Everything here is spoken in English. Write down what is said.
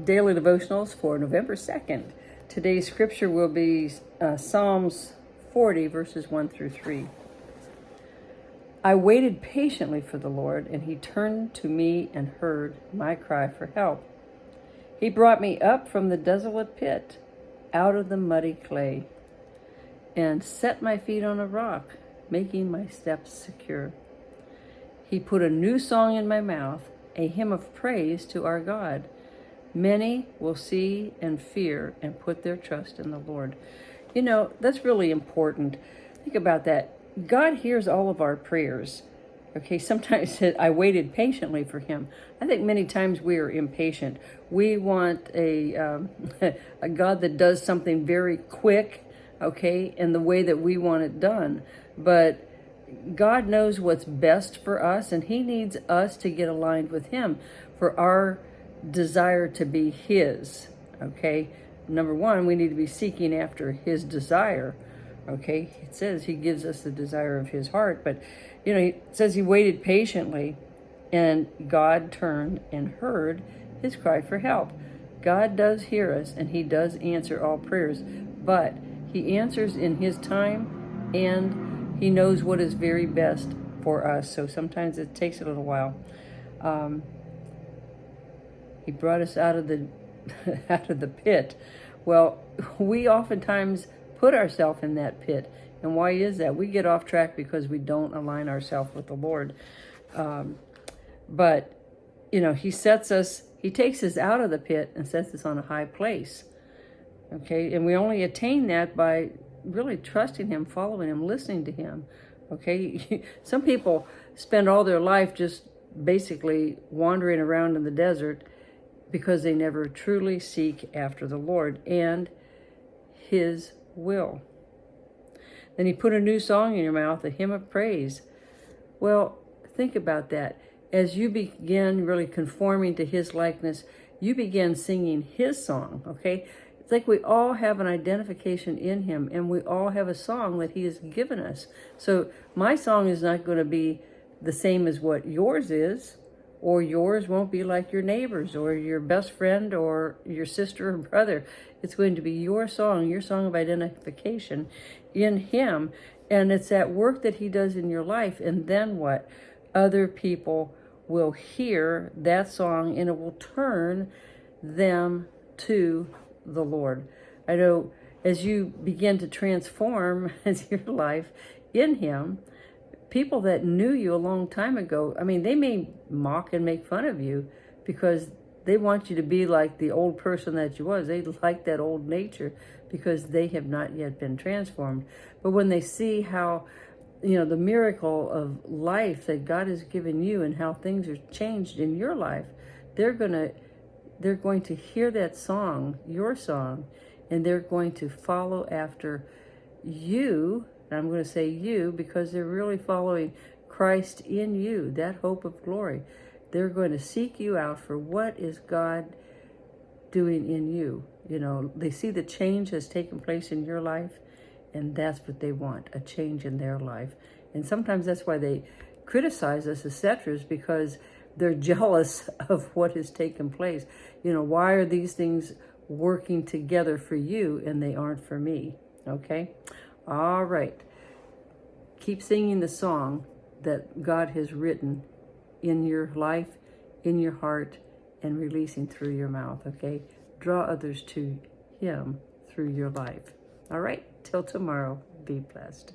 Daily devotionals for November 2nd. Today's scripture will be Psalms 40, verses 1 through 3. I waited patiently for the Lord, and he turned to me and heard my cry for help. He brought me up from the desolate pit, out of the muddy clay, and set my feet on a rock, making my steps secure. He put a new song in my mouth, a hymn of praise to our God. Many will see and fear and put their trust in the Lord. You know, that's really important. Think about that. God hears all of our prayers. Okay, sometimes I waited patiently for him. I think many times we are impatient. We want a God that does something very quick, okay, in the way that we want it done. But God knows what's best for us, and he needs us to get aligned with him for our desire to be his. Okay, number one, we need to be seeking after his desire. Okay, it says he gives us the desire of his heart, but you know, it says he waited patiently, and God turned and heard his cry for help. God does hear us, and he does answer all prayers, but he answers in his time, and he knows what is very best for us. So sometimes it takes a little while. He brought us out of the out of the pit. Well, we oftentimes put ourselves in that pit. And why is that? We get off track because we don't align ourselves with the Lord. But, you know, he takes us out of the pit and sets us on a high place. Okay, and we only attain that by really trusting him, following him, listening to him. Okay, some people spend all their life just basically wandering around in the desert because they never truly seek after the Lord and his will. Then he put a new song in your mouth, a hymn of praise. Well, think about that. As you begin really conforming to his likeness, you begin singing his song, okay? It's like we all have an identification in him, and we all have a song that he has given us. So my song is not going to be the same as what yours is, or yours won't be like your neighbor's or your best friend or your sister or brother. It's going to be your song of identification in him. And it's that work that he does in your life. And then what? Other people will hear that song, and it will turn them to the Lord. I know as you begin to transform as your life in him, people that knew you a long time ago, I mean, they may mock and make fun of you because they want you to be like the old person that you was. They like that old nature because they have not yet been transformed. But when they see how, you know, the miracle of life that God has given you and how things are changed in your life, they're going to hear that song, your song, and they're going to follow after you. And I'm going to say you because they're really following Christ in you, that hope of glory. They're going to seek you out for what is God doing in you. You know, they see the change has taken place in your life, and that's what they want, a change in their life. And sometimes that's why they criticize us as setters, because they're jealous of what has taken place. You know, why are these things working together for you and they aren't for me? Okay? All right. Keep singing the song that God has written in your life, in your heart, and releasing through your mouth, okay? Draw others to him through your life. All right? Till tomorrow, be blessed.